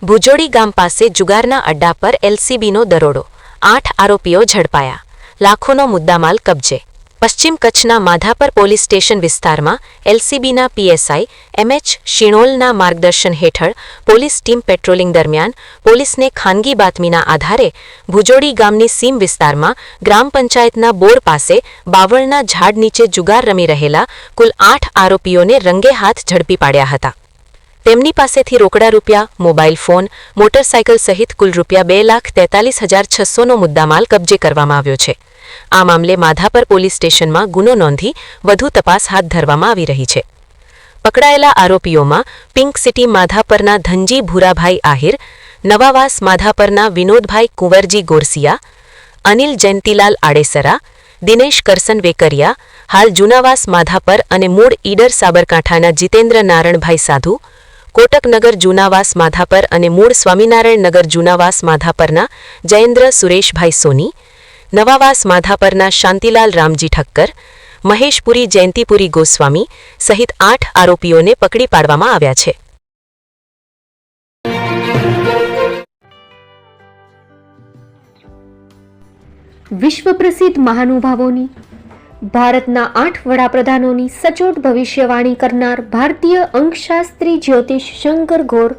ભુજોડી ગામ પાસે જુગારના અડ્ડા પર એલસીબીનો દરોડો, 8 આરોપીઓ ઝડપાયા, લાખોનો મુદ્દામાલ કબજે. પશ્ચિમ કચ્છના માધાપર પોલીસ સ્ટેશન વિસ્તારમાં એલસીબીના પીએસઆઈ એમએચ શિણોલના માર્ગદર્શન હેઠળ પોલીસ ટીમ પેટ્રોલિંગ દરમિયાન પોલીસને ખાનગી બાતમીના આધારે ભુજોડી ગામની સીમ વિસ્તારમાં ગ્રામ પંચાયતના બોર પાસે બાવળના ઝાડ નીચે જુગાર રમી રહેલા કુલ 8 આરોપીઓને રંગે હાથ ઝડપી પાડ્યા હતા. તેમની પાસેથી રોકડા રૂપિયા, મોબાઈલ ફોન, મોટરસાયકલ સહિત કુલ રૂપિયા 2,43,600નો મુદ્દામાલ કબજે કરવામાં આવ્યો છે. આ મામલે માધાપર પોલીસ સ્ટેશનમાં ગુનો નોંધી વધુ તપાસ હાથ ધરવામાં આવી રહી છે. પકડાયેલા આરોપીઓમાં પિંક સિટી માધાપરના ધનજી ભૂરાભાઈ આહિર, નવાવાસ માધાપરના વિનોદભાઈ કુંવરજી ગોરસિયા, અનિલ જયંતીલાલ આડેસરા, દિનેશ કરસન વેકરિયા, હાલ જૂનાવાસ માધાપર અને મૂળ ઈડર સાબરકાંઠાના જીતેન્દ્ર નારણભાઈ સાધુ, કોટકનગર જૂનાવાસ માધાપર અને મૂળ સ્વામિનારાયણ નગર જૂનાવાસ માધાપરના જયેન્દ્ર સુરેશભાઈ સોની, નવાવાસ માધાપરના શાંતિલાલ રામજી ઠક્કર, મહેશપુરી જયંતિપુરી ગોસ્વામી સહિત 8 આરોપીઓને પકડી પાડવામાં આવ્યા છે. વિશ્વ પ્રસિદ્ધ મહાનુભાવોની, ભારતના 8 વડાપ્રધાનોની સચોટ ભવિષ્યવાણી કરનાર ભારતીય અંકશાસ્ત્રી જ્યોતિષ શંકર ઘોર,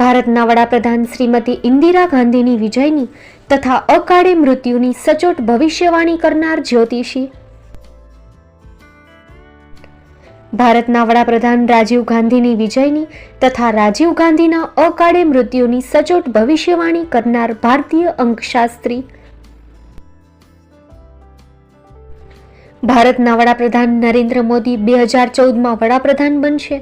ભારતના વડાપ્રધાન શ્રીમતી ઇન્દિરા ગાંધીની વિજયની તથા અકાળે મૃત્યુની સચોટ ભવિષ્યવાણી કરનાર જ્યોતિષી, ભારતના વડાપ્રધાન રાજીવ ગાંધીની વિજયની તથા રાજીવ ગાંધીના અકાળે મૃત્યુની સચોટ ભવિષ્યવાણી કરનાર ભારતીય અંકશાસ્ત્રી, ભારતના વડાપ્રધાન નરેન્દ્ર મોદી 2014માં વડાપ્રધાન બનશે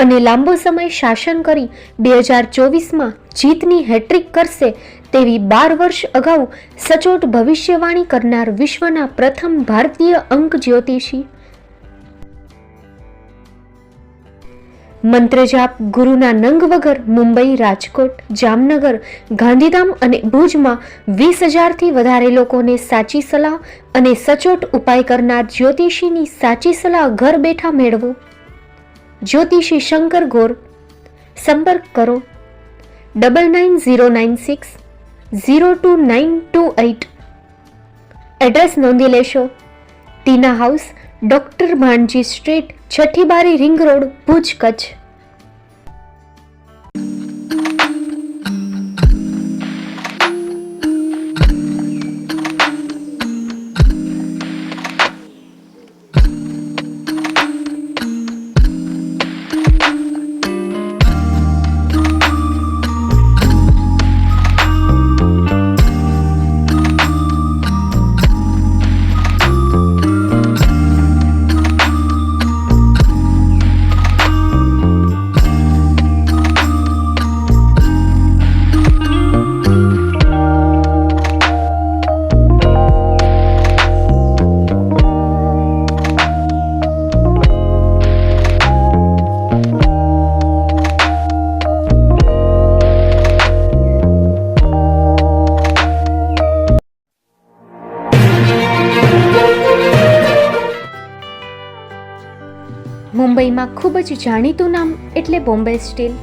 અને લાંબો સમય શાસન કરી 2024માં જીતની હેટ્રિક કરશે તેવી 12 વર્ષ અગાઉ સચોટ ભવિષ્યવાણી કરનાર વિશ્વના પ્રથમ ભારતીય અંક જ્યોતિષી, મંત્રજાપ ગુરુના નંગ વગર મુંબઈ, રાજકોટ, જામનગર, ગાંધીધામ અને ભુજમાં 20,000થી વધારે લોકોને સાચી સલાહ અને સચોટ ઉપાય કરનાર જ્યોતિષીની સાચી સલાહ ઘર બેઠા મેળવો. જ્યોતિષી શંકર ઘોર. સંપર્ક કરો 9909602928. એડ્રેસ નોંધી લેશો. ટીના હાઉસ, ડોક્ટર ભાણજી સ્ટ્રીટ, છઠ્ઠી બારી, રિંગ રોડ, ભુજ, કચ્છ. મુંબઈમાં ખૂબ જ જાણીતું નામ એટલે બોમ્બે સ્ટીલ.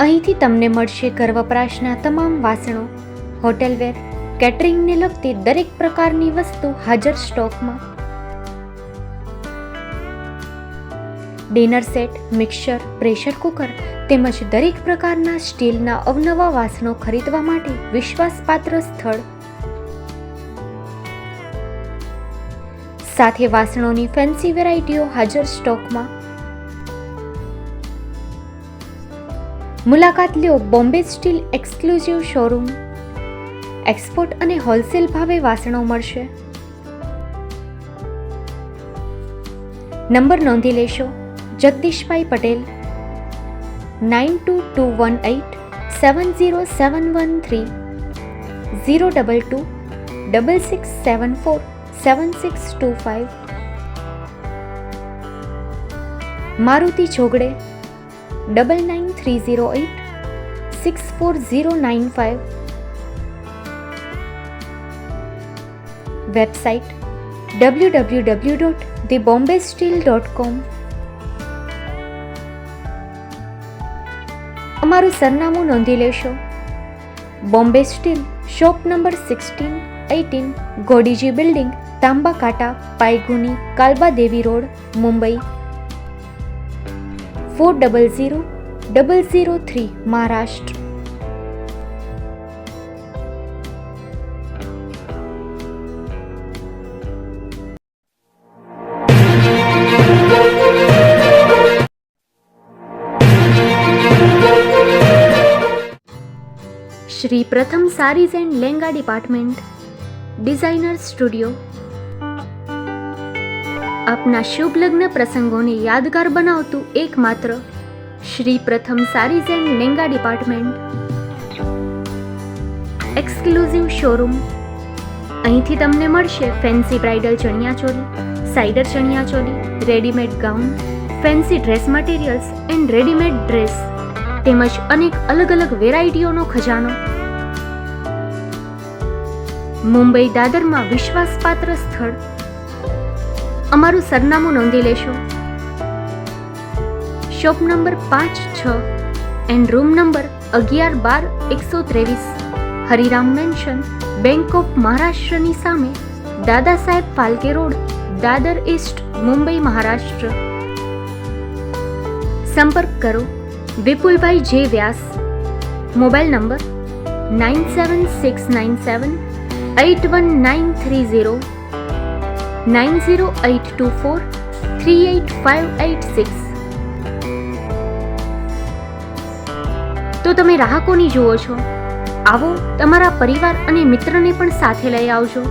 અહીંથી તમને મળશે ઘર વપરાશના તમામ વાસણો, હોટેલવેર, કેટરિંગને લગતી દરેક પ્રકારની વસ્તુ હાજર સ્ટોકમાં. Dinner set, mixer, pressure cooker તેમજ દરેક પ્રકારના સ્ટીલના અવનવા વાસણો ખરીદવા માટે વિશ્વાસપાત્ર સ્થળ. સાથે વાસણોની ફેન્સી વેરાયટીઓ હાજર સ્ટોકમાં. મુલાકાત લ્યો Bombay steel exclusive showroom. Export અને હોલસેલ ભાવે વાસણો મળશે. નંબર નોંધી લેશો. જગદીશભાઈ પટેલ 9221870713 022 6674 7625. મારુતિ જોગડે 9930864095. Website www.thebombasteel.com. અમારું સરનામું નોંધી લેશો. Bombay steel, shop number 16-18, Godiji building, Tamba Kanta, Paydhuni, Kalbadevi road, Mumbai 400003, Maharashtra. Shri Pratham sarees and lehenga department, designer studio. આપના શુભ લગ્ન પ્રસંગોને યાદગાર બનાવતું એકમાત્ર Shri Pratham sarees and lehenga department. Exclusive showroom. અહીંથી તમને મળશે fancy bridal chaniya choli, cider chaniya choli, readymade gown, fancy dress materials and readymade dress તેમજ અનેક અલગ અલગ વેરાયટીઓનો ખજાનો. મુંબઈ દાદરમાં વિશ્વાસપાત્ર સ્થળ. અમારું સરનામું નોંધી લેશો. Shop number 5-6 and room number 11-12-123, Hariram mansion, bank of મહારાષ્ટ્રની સામે, દાદા સાહેબ ફાલ્કે રોડ, દાદર ઈસ્ટ, મુંબઈ, મહારાષ્ટ્ર. સંપર્ક કરો વિપુલભાઈ જે વ્યાસ. Mobile number 9769781930, 9082438586. તો તમે રાહ કોની જુઓ છો? આવો, તમારા પરિવાર અને મિત્રને પણ સાથે લઈ આવજો.